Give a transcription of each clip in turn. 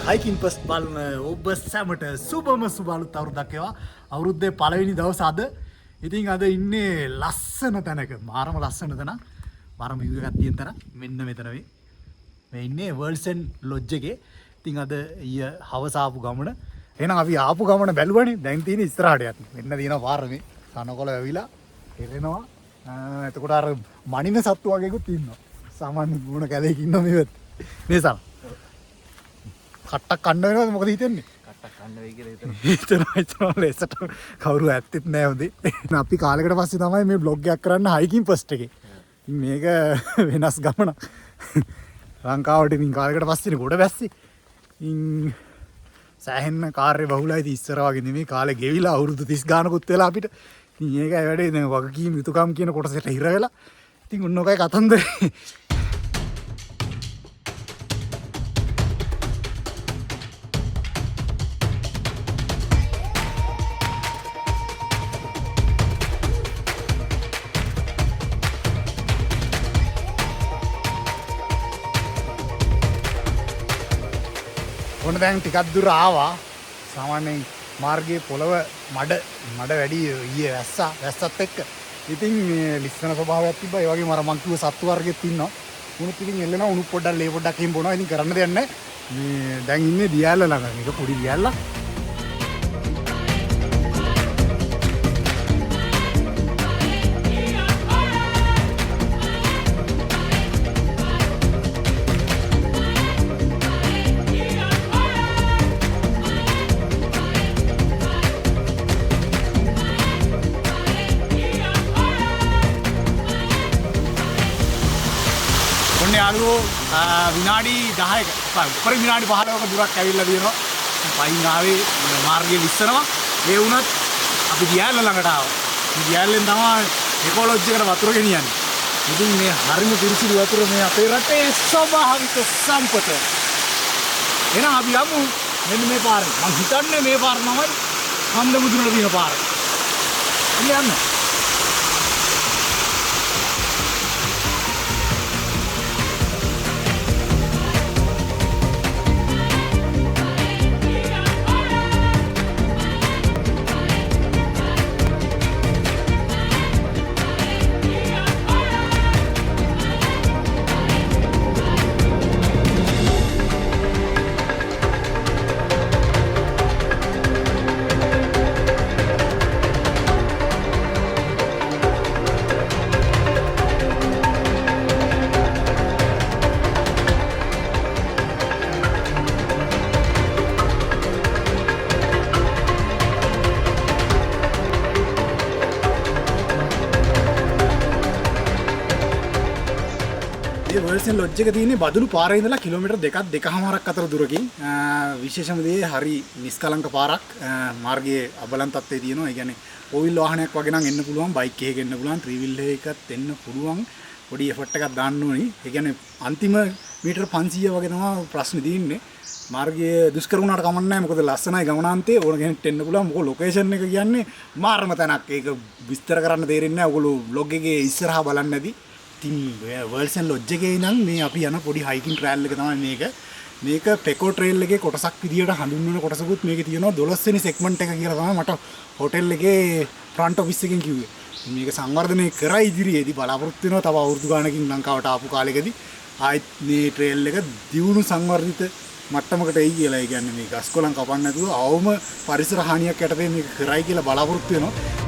Hiking පස්ට් බලන ඔබ සැමට සුබම සුබලුත් අවුරුද්දක් ඒවා. අවුරුද්දේ පළවෙනි දවස අද. ඉතින් අද ඉන්නේ ලස්සන තැනක. මාරම ලස්සන තැන. මාරම view එකක් තියෙන තැන. මෙන්න මෙතන මේ ඉන්නේ වර්ල්ඩ්සන් ලොජ් එකේ. ඉතින් අද ඊය හවස ආපු ගමන. එහෙනම් අපි ආපු ගමන බැලුවනේ. දැන් තියෙන ඉස්සරහට යන්න. මෙන්න තියෙනවා පාර මේ. තනකොළ වැවිලා එරෙනවා. එතකොට අර මනින සත්තු වගේකුත් ඉන්නවා. සාමාන්‍ය ගුණ කැලේක ඉන්න මේ නේසම්. කට්ටක් කන්න වෙනවද මොකද හිතන්නේ? කට්ටක් කන්න වෙයි කියලා හිතනවා ලෙසට කවුරු ඇත්තෙත් නෑ හොඳේ. අපි කාලෙකට පස්සේ තමයි මේ බ්ලොග් එකක් කරන්න හයිකින් පස්ට් එකේ. ඉතින් මේක වෙනස් ගමනක්. ලංකාවට ඉතින් කාලෙකට පස්සේනේ ගොඩ බැස්සේ. ඉතින් සෑහෙන්න කාර්ය බහුලයි. ඉතින් ඉස්සර වගේ නෙමෙයි කාලේ ගෙවිලා අවුරුදු 30 ගානකුත් වෙලා අපිට. ඉතින් මේකයි වැඩේ දැන් වගකීම් යුතුකම් කියන කොටසට හිර වෙලා. ඉතින් ඔන්න ඔකයි කතන්දරේ. ඔන්න දැන් ටිකක් දුර ආවා. සාමාන්‍යයෙන් මාර්ගයේ පොළව මඩ වැඩි ඊයේ වැස්සත් එක්ක. ඉතින් මේ ලිස්සන ස්වභාවයක් තිබ්බා. ඒ වගේම අර මං කිව්ව සත්තු වර්ගෙත් ඉන්නවා. උණුත් ඉතින් එල්ලෙනවා. උණු පොඩ්ඩක් ලේ පොඩ්ඩක් එහෙම බොනවා. ඉතින් කරන්න දෙයක් නැහැ. මේ දැන් ඉන්නේ දියැල්ල ළඟ. මේක පොඩි දියැල්ලක්. යාළුවෝ විනාඩි 10ක උඩ විනාඩි 15ක දුරක් ඇවිල්ලා තියෙනවා. පයින් ආවේ මාර්ගයේ විස්සනවා. ඒ වුණත් අපි දියැල්ල ළඟට ආවා. මේ දියැල්ලෙන් තමයි එකොලොජි එකට වතුර ගෙනියන්නේ. ඉතින් මේ හරිම පිරිසිදු වතුර මේ අපේ රටේ ස්වභාවික සම්පත. එහෙනම් අපි යමු මෙන්න මේ පාරේ. මං හිතන්නේ මේ පාර තමයි කන්ද මුදුනට තියෙන පාර. යන්න. වර්ල්ඩ්සන් ලොජ් එක තියෙන්නේ බදුළු පාරේ ඉඳලා කිලෝමීටර් 2.5ක් අතර දුරකින්. විශේෂම දේ හරි නිස්කලංක පාරක්. මාර්ගයේ අබලන් තත්ත්වයේ තියෙනවා. ඒ කියන්නේ ෆෝවිල් වාහනයක් වගේ නම් එන්න පුළුවන්, බයික් එකක එන්න පුළුවන්, ත්‍රිවිල් එකකත් එන්න පුළුවන්. පොඩි එෆර්ට් එකක් දාන්න ඕනි. ඒ කියන්නේ අන්තිම මීටර 500 වගේ තමයි ප්‍රශ්නේ තියෙන්නේ. මාර්ගයේ දුෂ්කර වුණාට කමක් නැහැ. මොකද ලස්සනයි ගමනාන්තේ ඕන කෙනෙක්ට එන්න පුළුවන්. මොකද ලොකේෂන් එක කියන්නේ මාරම තැනක්. ඒක විස්තර කරන්න තේරෙන්නේ නැහැ. ඔයගොල්ලෝ vlog එකේ ඉස්සරහා බලන්න නැති. ඉතින් වර්ල්ඩ්සන් ලොජ් එකේ ඉඳන් මේ අපි යන පොඩි හයිකින් ට්‍රයල් එක තමයි මේක. මේක පෙකෝ ට්‍රේල් එකේ කොටසක් විදියට හඳුන්වන කොටසකුත් මේකේ තියෙනවා. 12 වෙනි සෙග්මන්ට් එක කියලා තමයි මට හෝටල් එකේ ෆ්‍රන්ට් ඔෆිස් එකෙන් කිව්වේ. මේක සංවර්ධනය කරා ඉදිරියේදී බලාපොරොත්තු වෙනවා. තව අවුරුදු ගානකින් ලංකාවට ආපු කාලෙකදී ආයිත් මේ ට්‍රේල් එක දියුණු සංවර්ධිත මට්ටමකට එයි කියලා. ඒ කියන්නේ මේ ගස් කොළන් කපන්න නැතුව අවම පරිසර හානියක් යටතේ මේක කරයි කියලා බලාපොරොත්තු වෙනවා.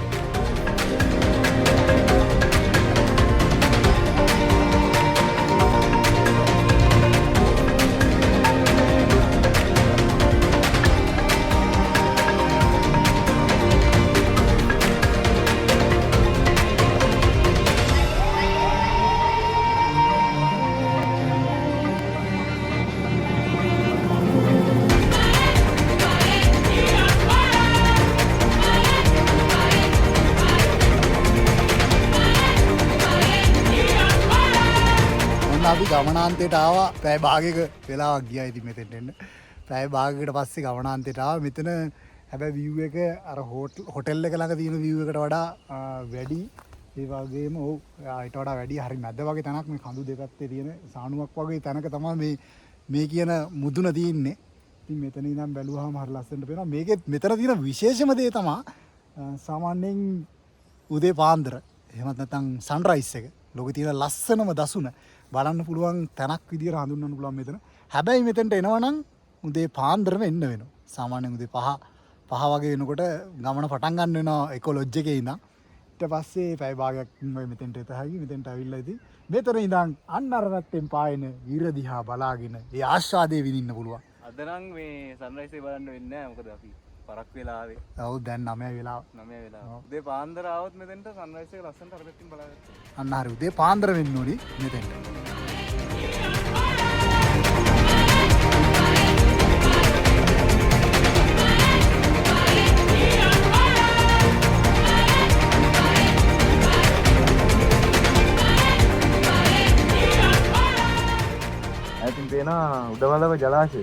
අපි ගමනාන්තයට ආවා පැය භාගයක වෙලාවක් ගියා ඉතින් මෙතෙන්ට එන්න. පැය භාගයකට පස්සේ ගමනාන්තයට ආවා. මෙතන හැබැයි view එක අර හොටෙල් එක ළඟ තියෙන view එකට වඩා වැඩි. ඒ වගේම ඔව් ඊට වඩා වැඩි හරි මැද වගේ තැනක් මේ කඳු දෙපැත්තේ තියෙන සානුවක් වගේ තැනක තමයි මේ කියන මුදුන තියෙන්නේ. ඉතින් මෙතන ඉඳන් බැලුවාම හරි ලස්සනට පේනවා. මේකෙත් මෙතන තියෙන විශේෂම දේ තමයි සාමාන්‍යයෙන් උදේ පාන්දර එහෙමත් නැත්නම් සන්රයිස් එක. ලෝකේ තියෙන ලස්සනම දසුන බලන්න පුළුවන් තැනක් විදියට හඳුන්වන්න පුළුවන් මෙතන. හැබැයි මෙතනට එනවනම් උදේ පාන්දරම එන්න වෙනවා. සාමාන්‍යයෙන් උදේ 5 වගේ වෙනකොට ගමන පටන් ගන්න වෙනවා එකොලොජ් එකේ ඉඳන්. ඊට පස්සේ පැය භාගයක් මෙතෙන්ට එතහයි. මෙතෙන්ට අවිල්ලා ඉතින් මෙතන ඉඳන් අන්න අර පැත්තෙන් පායන ඉර දිහා බලාගෙන ඒ ආස්වාදේ විඳින්න පුළුවන්. අද නම් මේ සන්රයිස් එක බලන්න වෙන්නේ නැහැ. මොකද අපි පරක් වෙලා ආවේ. ඔව් දැන් 9 වෙලාව. 9 වෙලා. උදේ පාන්දර ආවොත් මෙතෙන්ට සන්රයිස් එක ලස්සනට අර පැත්තෙන් බලාගන්න. අන්න හරි උදේ පාන්දර වෙන්න ඕනි මෙතෙන්ට. ඇතින් පේනවා උඩවලව ජලාශය.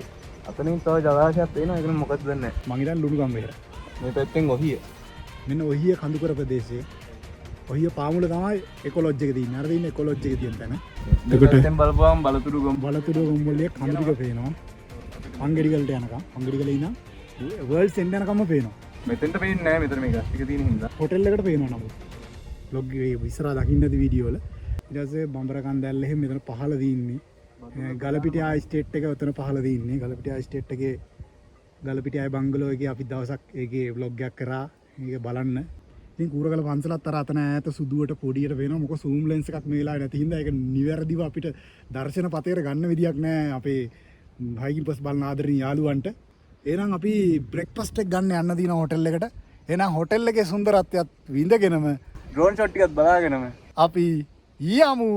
අතනින් තව ජලාශයක් පේනවා. ඒක මොකද දන්නේ නැහැ. මං ඉතින් ලුණු ගම්බේර. මේ පැත්තෙන් ඔහිය. මෙන්න ඔහිය කඳුකර ප්‍රදේශයේ ඔහිය පාමුල තමයි එකොලොජ් එක තියෙන්නේ. අර තියෙන්නේ එකොලොජ් එක තියෙන තැන. එතකොට දැන් බලපුවම බලතුරු ගොම් ගොම්වලිය කඳු ටික පේනවා. අංගෙඩිගලට යනකම් අංගෙඩිගල ඉඳන් වර්ල්ඩ් එන්ඩ් යනකම්ම පේනවා. මෙතෙන්ට පේන්නේ නැහැ. මෙතන මේ ගස් ටික තියෙන හින්දා. හොටෙල් එකට පේනවා නමුත්. බ්ලොග් එකේ ඉස්සරහා දකින්න ඇති වීඩියෝ වල. ඊට පස්සේ බම්බර කන්දැල්ල එහෙම මෙතන පහළ තියෙන්නේ. ගලපිටියා ස්ටේට් එක උතන පහළ තියෙන්නේ. ගලපිටියා ස්ටේට් එකේ ගලපිටියා බංගලෝ එකේ අපි දවසක් ඒකේ ව්ලොග් එකක් කරා. මේක බලන්න. ඉතින් කූරගල පන්සලත් අර අතන ඈත සුදුවට පොඩියට වෙනවා. මොකද zoom lens එකක් මේ වෙලාවේ නැති හින්දා ඒක නිවැරදිව අපිට දර්ශන පතේට ගන්න විදියක් නැහැ අපේ හයිකින් පස් බලන ආදරණීය යාළුවන්ට. එහෙනම් අපි බ්‍රෙක්ෆාස්ට් එක ගන්න යන්න දින හොටෙල් එකට. එහෙනම් හොටෙල් එකේ සුන්දරත්වයත් විඳගෙනම ඩ්‍රෝන් ෂොට් ටිකක් බලාගෙනම අපි යමු.